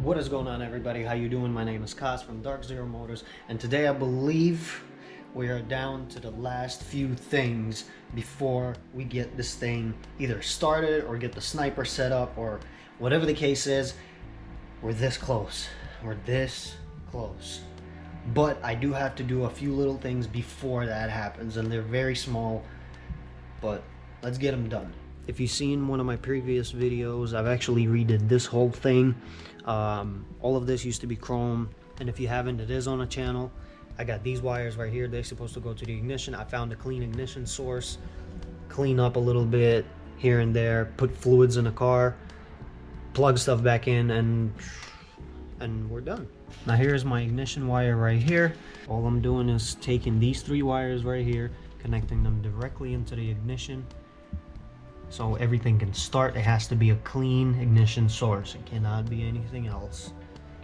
What is going on, everybody? How you doing? My name is Kaz from Dark Zero Motors, and today I believe we are down to the last few things before we get this thing either started or get the sniper set up or whatever the case is. We're this close. We're this close. But I do have to do a few little things before that happens, and they're very small, but let's get them done. If you've seen one of my previous videos, I've actually redid this whole thing. All of this used to be chrome, and if you haven't, it is on a channel. I got these wires right here. They're supposed to go to the ignition. I found a clean ignition source, clean up a little bit here and there, put fluids in the car, plug stuff back in, and we're done. Now here's my ignition wire right here. All I'm doing is taking these three wires right here, connecting them directly into the ignition. So everything can start. It has to be a clean ignition source. It cannot be anything else.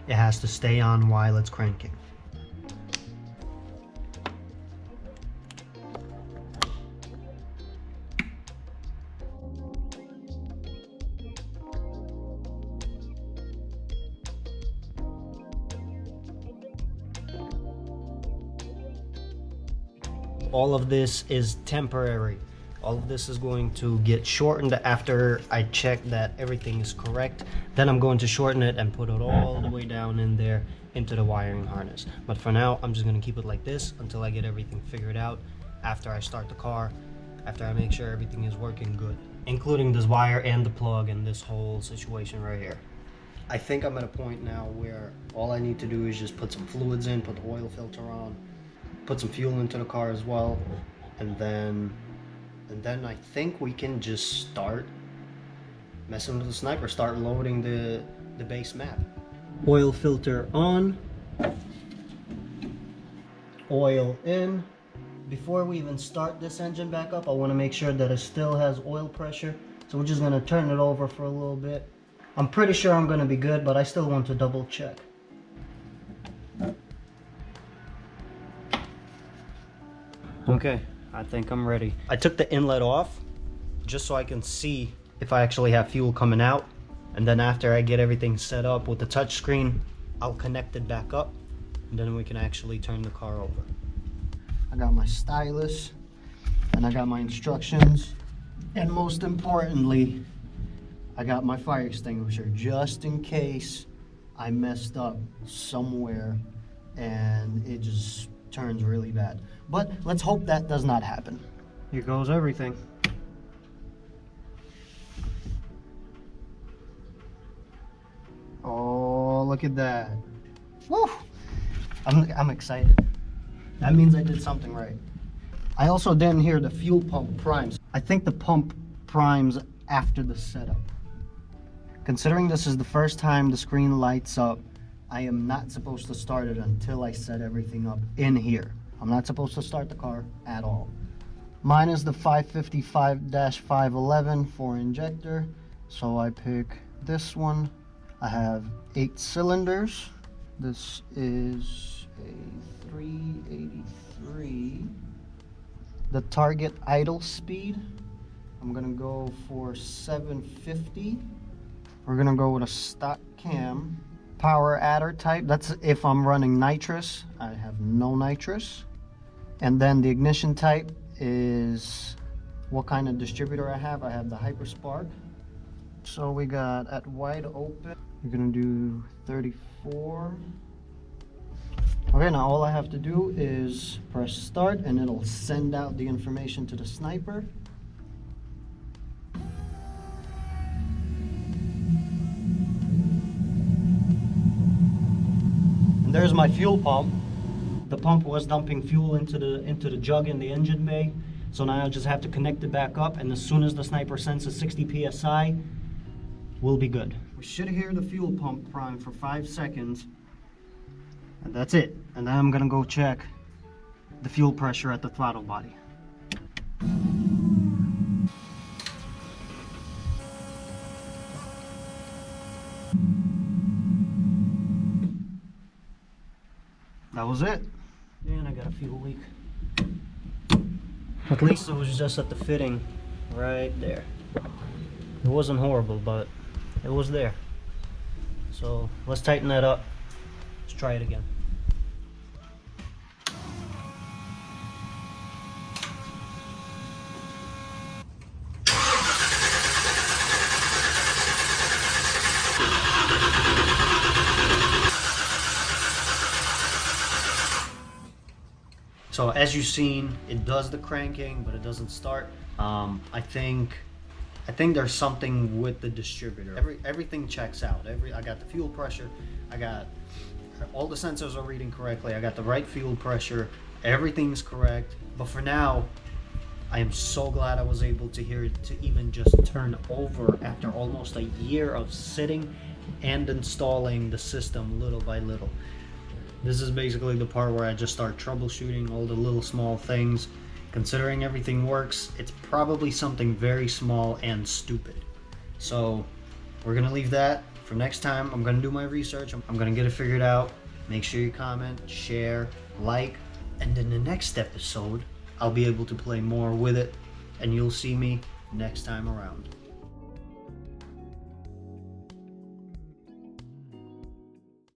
It has to stay on while it's cranking. All of this is temporary. All of this is going to get shortened after I check that everything is correct. Then I'm going to shorten it and put it all the way down in there into the wiring harness. But for now, I'm just going to keep it like this until I get everything figured out after I start the car, after I make sure everything is working good, including this wire and the plug and this whole situation right here. I think I'm at a point now where all I need to do is just put some fluids in, put the oil filter on, put some fuel into the car as well, and then I think we can just start messing with the sniper, start loading the base map. Oil filter on, oil in. Before we even start this engine back up, I want to make sure that it still has oil pressure. So we're just going to turn it over for a little bit. I'm pretty sure I'm going to be good, but I still want to double check. Okay, I think I'm ready. I took the inlet off just so I can see if I actually have fuel coming out. And then after I get everything set up with the touchscreen, I'll connect it back up, and then we can actually turn the car over. I got my stylus, and I got my instructions, and most importantly, I got my fire extinguisher just in case I messed up somewhere and it just turns really bad. But let's hope that does not happen. Here goes everything. Oh, look at that. Woo! I'm excited. That means I did something right. I also didn't hear the fuel pump primes. I think the pump primes after the setup. Considering this is the first time the screen lights up, I am not supposed to start it until I set everything up in here. I'm not supposed to start the car at all. Mine is the 555-511 4 injector, so I pick this one. I have 8 cylinders. This is a 383. The target idle speed, I'm gonna go for 750. We're gonna go with a stock cam. Power adder type, that's if I'm running nitrous. I have no nitrous. And then the ignition type is what kind of distributor I have. I have the Hyperspark. So we got at wide open, we're gonna do 34. Okay, now all I have to do is press start and it'll send out the information to the sniper. And there's my fuel pump. The pump was dumping fuel into the jug in the engine bay. So now I just have to connect it back up, and as soon as the sniper senses 60 PSI, we'll be good. We should hear the fuel pump prime for 5 seconds. And that's it. And then I'm gonna go check the fuel pressure at the throttle body. That was it. And I got a fuel leak. At least it was just at the fitting right there. It wasn't horrible, but it was there. So let's tighten that up. Let's try it again. So as you've seen, it does the cranking, but it doesn't start. I think there's something with the distributor. Everything checks out. I got the fuel pressure. I got all the sensors are reading correctly. I got the right fuel pressure. Everything's correct. But for now, I am so glad I was able to hear it to even just turn over after almost a year of sitting and installing the system little by little. This is basically the part where I just start troubleshooting all the little small things. Considering everything works, it's probably something very small and stupid. So we're gonna leave that for next time. I'm gonna do my research. I'm gonna get it figured out. Make sure you comment, share, like, and in the next episode, I'll be able to play more with it, and you'll see me next time around.